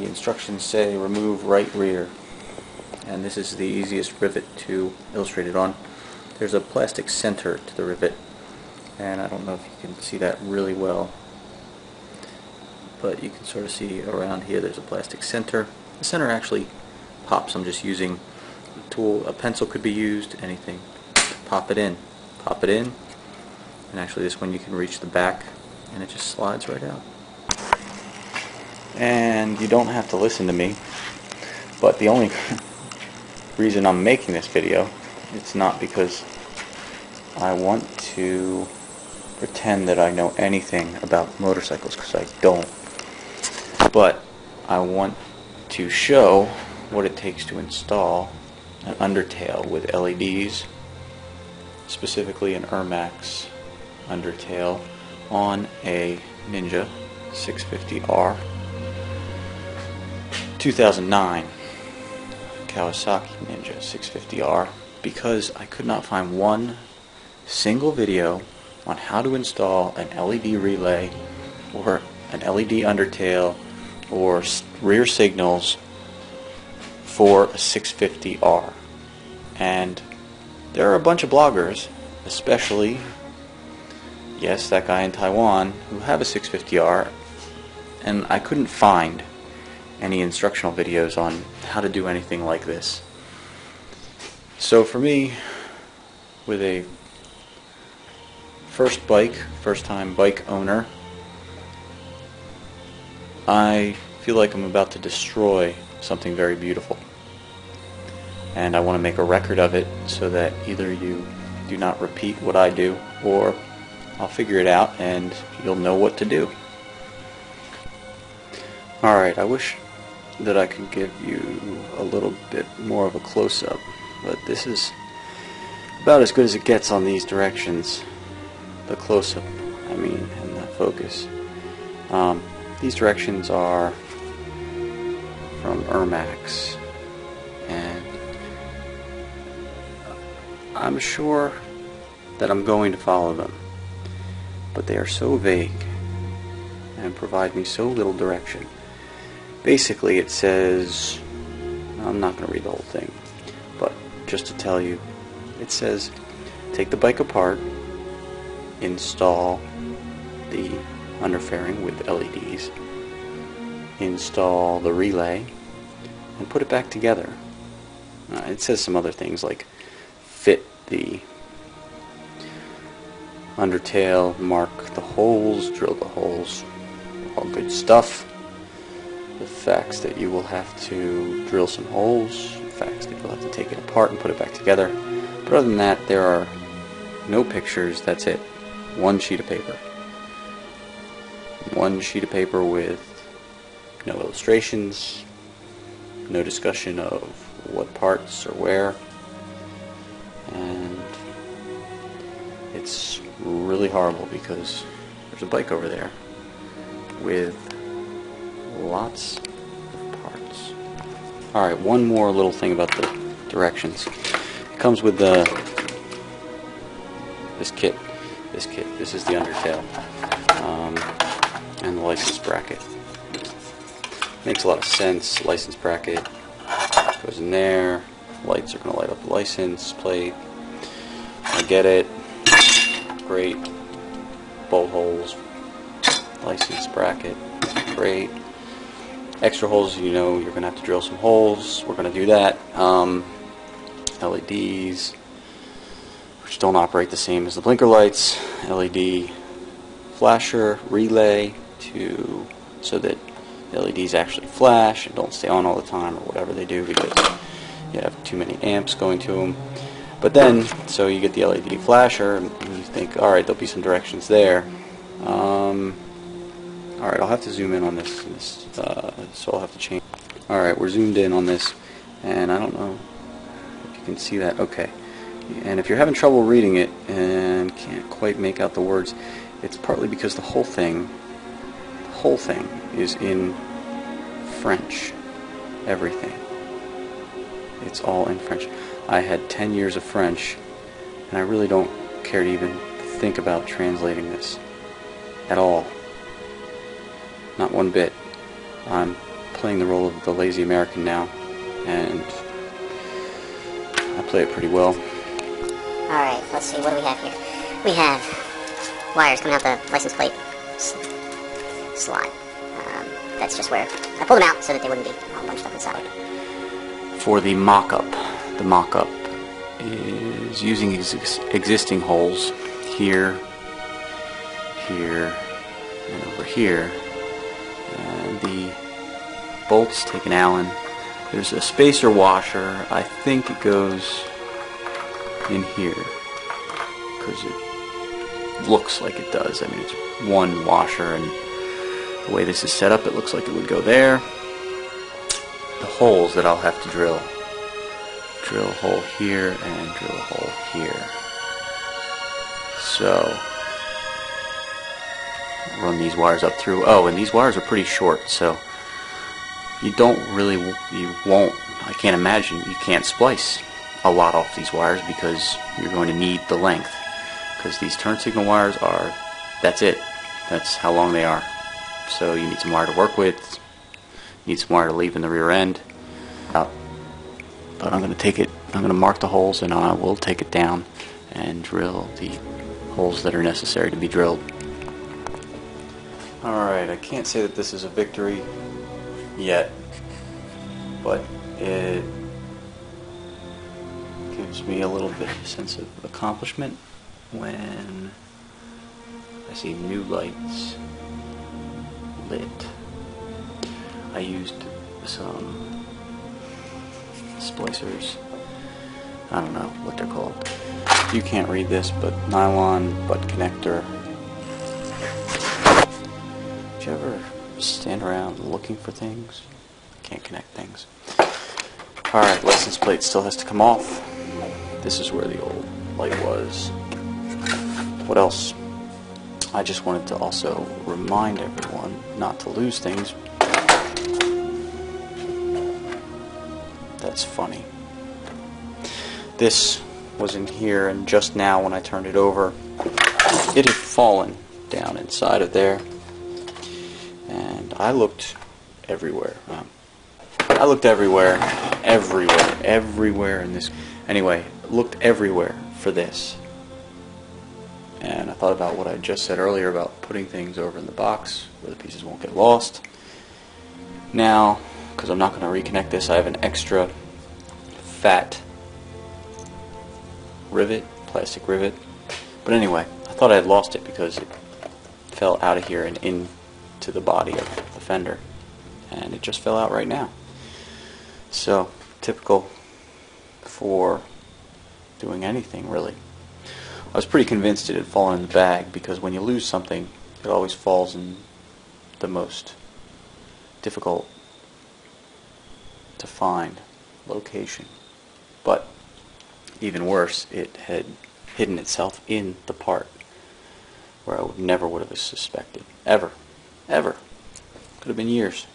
instructions say remove right rear, and this is the easiest rivet to illustrate it on. There's a plastic center to the rivet, and I don't know if you can see that really well, but you can sort of see around here there's a plastic center. The center actually pops. I'm just using a tool. A pencil could be used, anything. Pop it in, and actually this one you can reach the back and it just slides right out. And you don't have to listen to me, but the only reason I'm making this video, it's not because I want to pretend that I know anything about motorcycles, because I don't, but I want to show what it takes to install an undertail with LEDs, specifically an Ermax undertail on a Ninja 650R 2009 Kawasaki Ninja 650R, because I could not find one single video on how to install an LED relay or an LED undertail or rear signals for a 650R. And there are a bunch of bloggers, especially, yes, that guy in Taiwan, who have a 650R, and I couldn't find any instructional videos on how to do anything like this. So for me, with a first time bike owner, I feel like I'm about to destroy something very beautiful, and I want to make a record of it so that either you do not repeat what I do, or I'll figure it out and you'll know what to do. Alright, I wish that I could give you a little bit more of a close-up, but this is about as good as it gets on these directions. The close-up, I mean, and the focus. These directions are from Ermax, and I'm sure that I'm going to follow them, but they are so vague and provide me so little direction. Basically it says, I'm not going to read the whole thing, but just to tell you, it says take the bike apart, install the underfairing with LEDs, install the relay, and put it back together. It says some other things like fit the undertail, mark the holes, drill the holes, all good stuff. The facts that you will have to drill some holes, the facts that you'll have to take it apart and put it back together. But other than that, there are no pictures. That's it. One sheet of paper. One sheet of paper with no illustrations, no discussion of what parts are where, and it's really horrible because there's a bike over there with lots of parts. Alright, one more little thing about the directions. It comes with this kit. This is the undertail, and the license bracket. Makes a lot of sense. License bracket goes in there. Lights are going to light up the license plate. I get it. Great. Bolt holes. License bracket. Great. Extra holes, you know, you're going to have to drill some holes. We're going to do that. LEDs, which don't operate the same as the blinker lights. LED flasher, relay, so that the LEDs actually flash and don't stay on all the time or whatever they do because you have too many amps going to them. But then, so you get the LED flasher and you think, alright, there'll be some directions there. Alright, I'll have to zoom in on this, so I'll have to change. Alright, we're zoomed in on this, and I don't know if you can see that. Okay. And if you're having trouble reading it and can't quite make out the words, it's partly because the whole thing is in French. Everything. It's all in French. I had 10 years of French, and I really don't care to even think about translating this at all. Not one bit. I'm playing the role of the lazy American now, and I play it pretty well. Alright, let's see, what do we have here? We have wires coming out the license plate slot. That's just where I pulled them out so that they wouldn't be all bunched up inside. For the mock-up is using existing holes here, here, and over here. And the bolts take an Allen. There's a spacer washer. I think it goes in here because it looks like it does. I mean, it's one washer, and the way this is set up, it looks like it would go there. The holes that I'll have to drill a hole here and drill a hole here. So run these wires up through. Oh, and these wires are pretty short, so you won't, I can't imagine, you can't splice a lot off these wires because you're going to need the length, because these turn signal wires are, that's it, that's how long they are. So you need some wire to work with, you need some wire to leave in the rear end. But I'm going to take it, I'm going to mark the holes, and I will take it down and drill the holes that are necessary to be drilled. Alright, I can't say that this is a victory yet, but it gives me a little bit of a sense of accomplishment when I see new lights lit. I used some splicers, I don't know what they're called. You can't read this, but nylon butt connector. Did you ever stand around looking for things? Can't connect things. Alright, license plate still has to come off. This is where the old light was. What else? I just wanted to also remind everyone not to lose things. That's funny. This was in here, and just now when I turned it over, it had fallen down inside of there. And I looked everywhere. I looked everywhere in this. Anyway, looked everywhere for this. And I thought about what I just said earlier about putting things over in the box where the pieces won't get lost. Now, because I'm not going to reconnect this, I have an extra fat rivet, plastic rivet. But anyway, I thought I had lost it because it fell out of here and into the body of the fender. And it just fell out right now. So, typical for doing anything, really. I was pretty convinced it had fallen in the bag, because when you lose something, it always falls in the most difficult to find location. But even worse, it had hidden itself in the part where I never would have suspected. Ever. Could have been years.